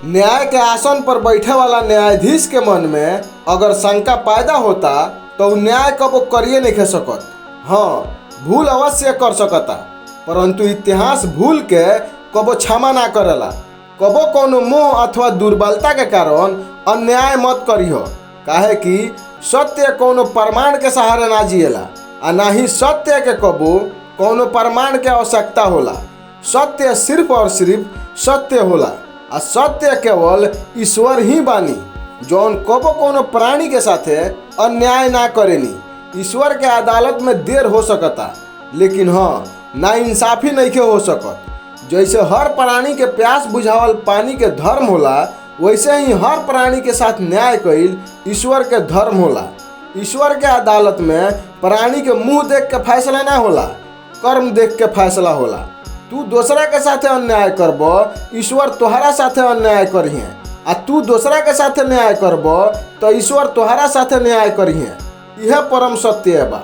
न्याय के आसन पर बैठे वाला न्यायाधीश के मन में अगर शंका पैदा होता तो उ न्याय कबो करिए नहीं सकत। हाँ, भूल अवश्य कर सकता, परंतु इतिहास भूल के कबो क्षमा ना करेला। कबो कोनो मोह अथवा दुर्बलता के कारण अन्याय मत करिहो, काहे कि सत्य कोनो प्रमाण के सहारे ना जिएला आ ना ही सत्य के कबो कोनो प्रमाण के आवश्यकता होला। सत्य सिर्फ और सिर्फ सत्य होला आ सत्य केवल ईश्वर ही बानी जौन कबो कोनो प्राणी के साथे अन्याय ना करेनी। ईश्वर के अदालत में देर हो सकता, लेकिन हाँ, ना इंसाफी नहीं हो सकत। जैसे हर प्राणी के प्यास बुझावल पानी के धर्म होला, वैसे ही हर प्राणी के साथ न्याय कईल ईश्वर के धर्म होला। ईश्वर के अदालत में प्राणी के मुंह देख के फैसला ना होला, कर्म देख के फैसला होला। तू दूसरा के साथे अन्याय करब, ईश्वर तोहरा साथे अन्याय करिहे, आ तू दूसरा के साथे न्याय करब तो ईश्वर तोहरा साथे न्याय करिहे। यह परम सत्य बा।